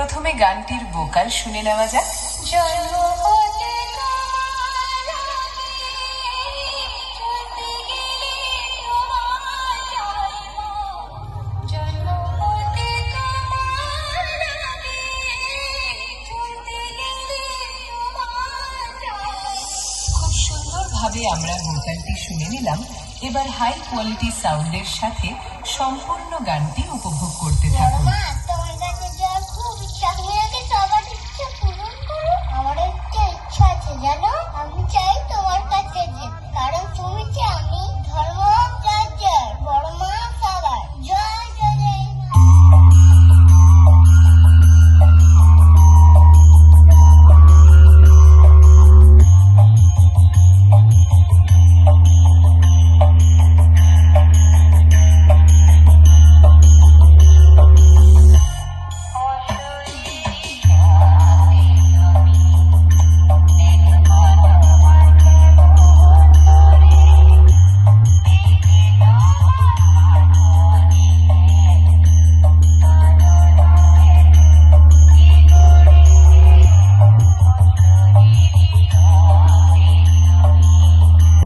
প্রথমে গানটির ভোকাল শুনে নেওয়া যাক। খুব সুন্দরভাবে আমরা ভোকালটি শুনে নিলাম। এবার হাই কোয়ালিটি সাউন্ডের সাথে সম্পূর্ণ গানটি উপভোগ করতে থাকুন।